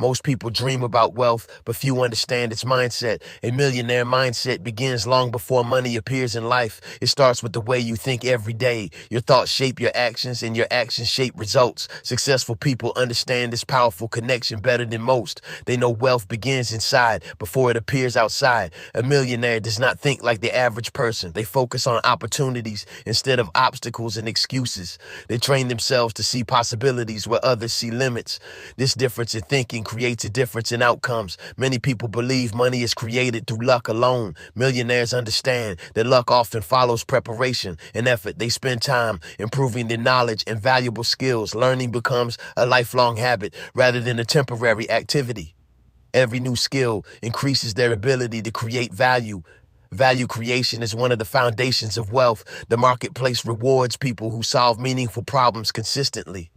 Most people dream about wealth, but few understand its mindset. A millionaire mindset begins long before money appears in life. It starts with the way you think every day. Your thoughts shape your actions, and your actions shape results. Successful people understand this powerful connection better than most. They know wealth begins inside before it appears outside. A millionaire does not think like the average person. They focus on opportunities instead of obstacles and excuses. They train themselves to see possibilities where others see limits. This difference in thinking creates a difference in outcomes. Many people believe money is created through luck alone. Millionaires understand that luck often follows preparation and effort. They spend time improving their knowledge and valuable skills. Learning becomes a lifelong habit rather than a temporary activity. Every new skill increases their ability to create value. Value creation is one of the foundations of wealth. The marketplace rewards people who solve meaningful problems consistently.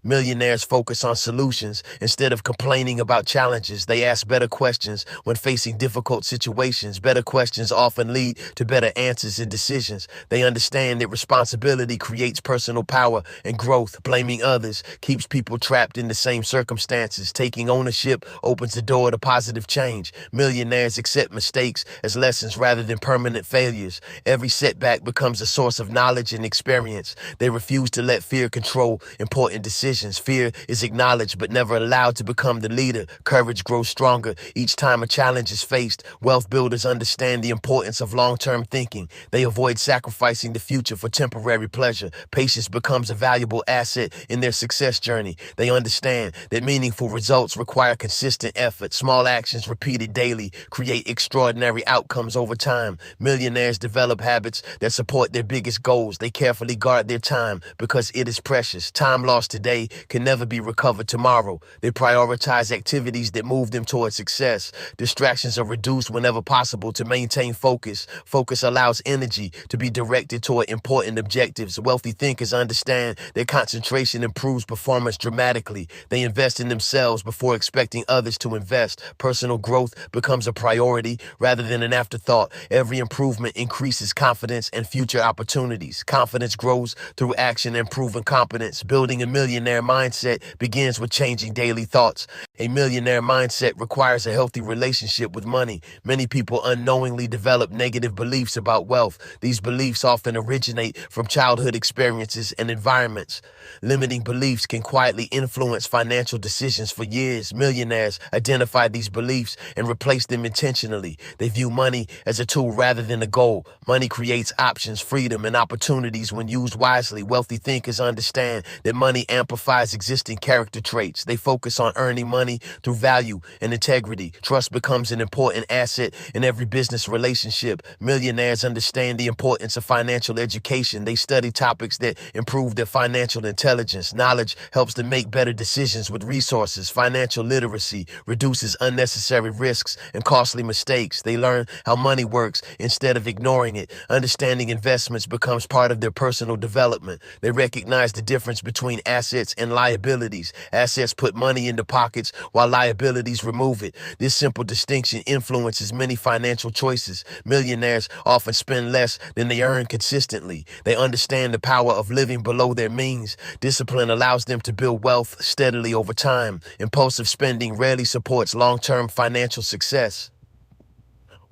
Millionaires focus on solutions instead of complaining about challenges. They ask better questions when facing difficult situations. Better questions often lead to better answers and decisions. They understand that responsibility creates personal power and growth. Blaming others keeps people trapped in the same circumstances. Taking ownership opens the door to positive change. Millionaires accept mistakes as lessons rather than permanent failures. Every setback becomes a source of knowledge and experience. They refuse to let fear control important decisions. Fear is acknowledged but never allowed to become the leader. Courage grows stronger each time a challenge is faced. Wealth builders understand the importance of long-term thinking. They avoid sacrificing the future for temporary pleasure. Patience becomes a valuable asset in their success journey. They understand that meaningful results require consistent effort. Small actions repeated daily create extraordinary outcomes over time. Millionaires develop habits that support their biggest goals. They carefully guard their time because it is precious. Time lost today can never be recovered tomorrow. They prioritize activities that move them towards success. Distractions are reduced whenever possible to maintain focus. Focus allows energy to be directed toward important objectives. Wealthy thinkers understand that concentration improves performance dramatically. They invest in themselves before expecting others to invest. Personal growth becomes a priority rather than an afterthought. Every improvement increases confidence and future opportunities. Confidence grows through action and proven competence. Building a millionaire mindset begins with changing daily thoughts. A millionaire mindset requires a healthy relationship with money. Many people unknowingly develop negative beliefs about wealth. These beliefs often originate from childhood experiences and environments. Limiting beliefs can quietly influence financial decisions for years. Millionaires identify these beliefs and replace them intentionally. They view money as a tool rather than a goal. Money creates options, freedom, and opportunities when used wisely. Wealthy thinkers understand that money amplifies existing character traits. They focus on earning money through value and integrity. Trust becomes an important asset in every business relationship. Millionaires understand the importance of financial education. They study topics that improve their financial intelligence. Knowledge helps them make better decisions with resources. Financial literacy reduces unnecessary risks and costly mistakes. They learn how money works instead of ignoring it. Understanding investments becomes part of their personal development. They recognize the difference between assets and liabilities. Assets put money into pockets while liabilities remove it. This simple distinction influences many financial choices. Millionaires often spend less than they earn consistently. They understand the power of living below their means. Discipline allows them to build wealth steadily over time. Impulsive spending rarely supports long-term financial success.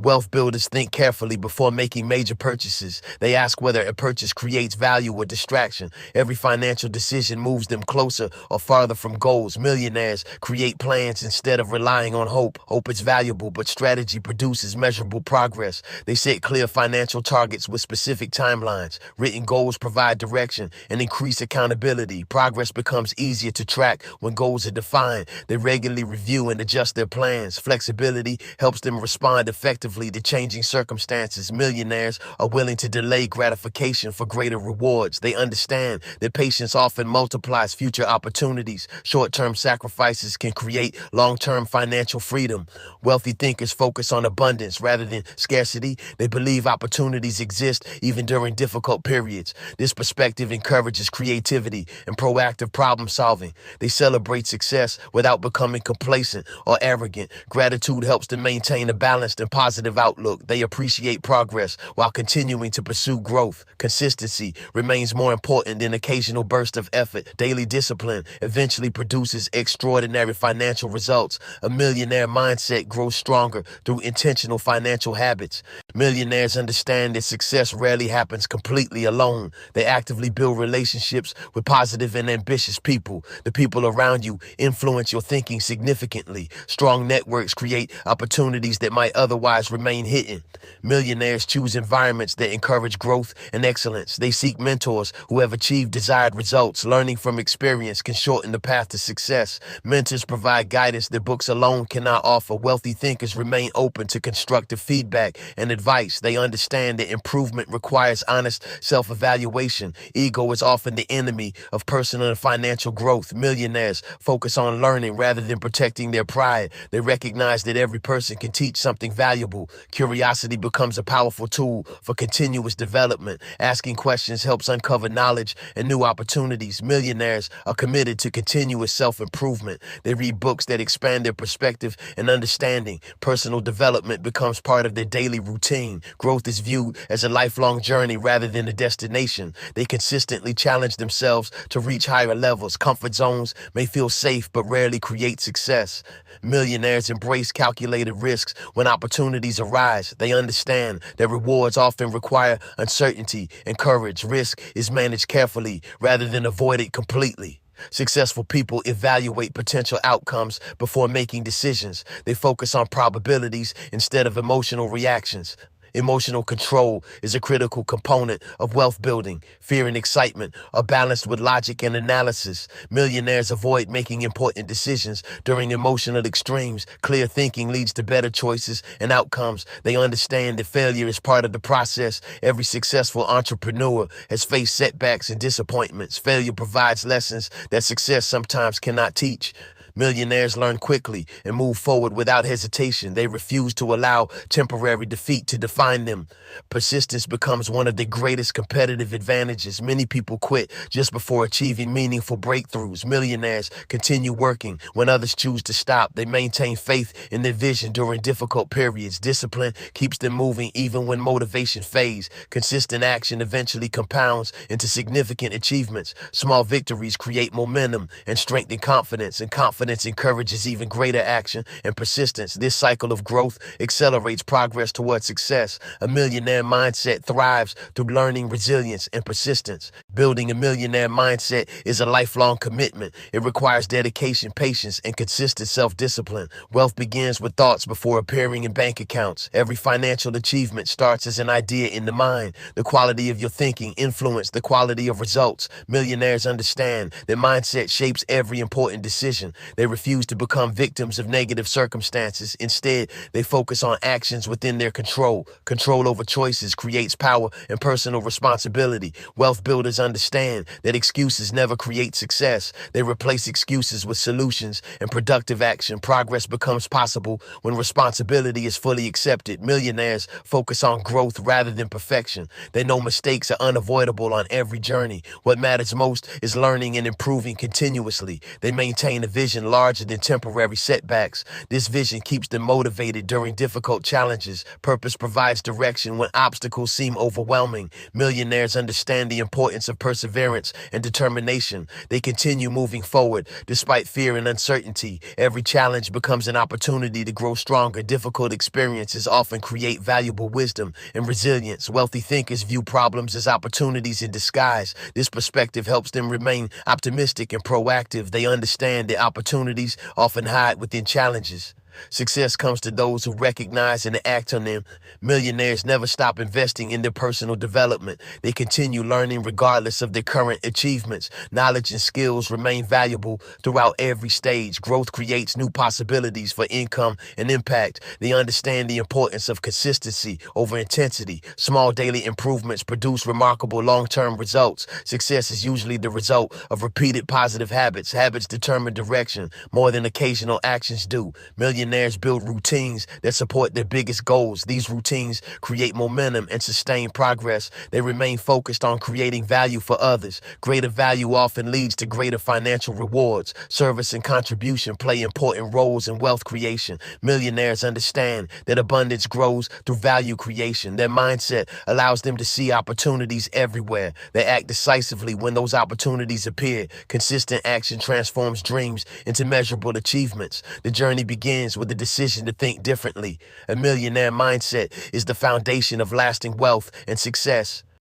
Wealth builders think carefully before making major purchases. They ask whether a purchase creates value or distraction. Every financial decision moves them closer or farther from goals. Millionaires create plans instead of relying on hope. Hope is valuable, but strategy produces measurable progress. They set clear financial targets with specific timelines. Written goals provide direction and increase accountability. Progress becomes easier to track when goals are defined. They regularly review and adjust their plans. Flexibility helps them respond effectively to changing circumstances. Millionaires are willing to delay gratification for greater rewards. They understand that patience often multiplies future opportunities. Short-term sacrifices can create long-term financial freedom. Wealthy thinkers focus on abundance rather than scarcity. They believe opportunities exist even during difficult periods. This perspective encourages creativity and proactive problem solving. They celebrate success without becoming complacent or arrogant. Gratitude helps them maintain a balanced and positive positive outlook. They appreciate progress while continuing to pursue growth. Consistency remains more important than occasional bursts of effort. Daily discipline eventually produces extraordinary financial results. A millionaire mindset grows stronger through intentional financial habits. Millionaires understand that success rarely happens completely alone. They actively build relationships with positive and ambitious people. The people around you influence your thinking significantly. Strong networks create opportunities that might otherwise remain hidden. Millionaires choose environments that encourage growth and excellence. They seek mentors who have achieved desired results. Learning from experience can shorten the path to success. Mentors provide guidance that books alone cannot offer. Wealthy thinkers remain open to constructive feedback and advice. They understand that improvement requires honest self-evaluation. Ego is often the enemy of personal and financial growth. Millionaires focus on learning rather than protecting their pride. They recognize that every person can teach something valuable. Curiosity becomes a powerful tool for continuous development. Asking questions helps uncover knowledge and new opportunities. Millionaires are committed to continuous self-improvement. They read books that expand their perspective and understanding. Personal development becomes part of their daily routine. Growth is viewed as a lifelong journey rather than a destination. They consistently challenge themselves to reach higher levels. Comfort zones may feel safe but rarely create success. Millionaires embrace calculated risks when opportunities arise. They understand that rewards often require uncertainty and courage. Risk is managed carefully rather than avoided completely. Successful people evaluate potential outcomes before making decisions. They focus on probabilities instead of emotional reactions. Emotional control is a critical component of wealth building. Fear and excitement are balanced with logic and analysis. Millionaires avoid making important decisions during emotional extremes. Clear thinking leads to better choices and outcomes. They understand that failure is part of the process. Every successful entrepreneur has faced setbacks and disappointments. Failure provides lessons that success sometimes cannot teach. Millionaires learn quickly and move forward without hesitation. They refuse to allow temporary defeat to define them. Persistence becomes one of their greatest competitive advantages. Many people quit just before achieving meaningful breakthroughs. Millionaires continue working when others choose to stop. They maintain faith in their vision during difficult periods. Discipline keeps them moving even when motivation fades. Consistent action eventually compounds into significant achievements. Small victories create momentum and strengthen confidence, and confidence encourages even greater action and persistence. This cycle of growth accelerates progress towards success. A millionaire mindset thrives through learning, resilience, and persistence. Building a millionaire mindset is a lifelong commitment. It requires dedication, patience, and consistent self-discipline. Wealth begins with thoughts before appearing in bank accounts. Every financial achievement starts as an idea in the mind. The quality of your thinking influences the quality of results. Millionaires understand that mindset shapes every important decision. They refuse to become victims of negative circumstances. Instead, they focus on actions within their control. Control over choices creates power and personal responsibility. Wealth builders understand that excuses never create success. They replace excuses with solutions and productive action. Progress becomes possible when responsibility is fully accepted. Millionaires focus on growth rather than perfection. They know mistakes are unavoidable on every journey. What matters most is learning and improving continuously. They maintain a vision larger than temporary setbacks. This vision keeps them motivated during difficult challenges. Purpose provides direction when obstacles seem overwhelming. Millionaires understand the importance of perseverance and determination. They continue moving forward despite fear and uncertainty. Every challenge becomes an opportunity to grow stronger. Difficult experiences often create valuable wisdom and resilience. Wealthy thinkers view problems as opportunities in disguise. This perspective helps them remain optimistic and proactive. They understand that opportunities often hide within challenges. Success comes to those who recognize and act on them. Millionaires never stop investing in their personal development. They continue learning regardless of their current achievements. Knowledge and skills remain valuable throughout every stage. Growth creates new possibilities for income and impact. They understand the importance of consistency over intensity. Small daily improvements produce remarkable long-term results. Success is usually the result of repeated positive habits. Habits determine direction more than occasional actions do. Millionaires Millionaires build routines that support their biggest goals. These routines create momentum and sustain progress. They remain focused on creating value for others. Greater value often leads to greater financial rewards. Service and contribution play important roles in wealth creation. Millionaires understand that abundance grows through value creation. Their mindset allows them to see opportunities everywhere. They act decisively when those opportunities appear. Consistent action transforms dreams into measurable achievements. The journey begins with the decision to think differently. A millionaire mindset is the foundation of lasting wealth and success.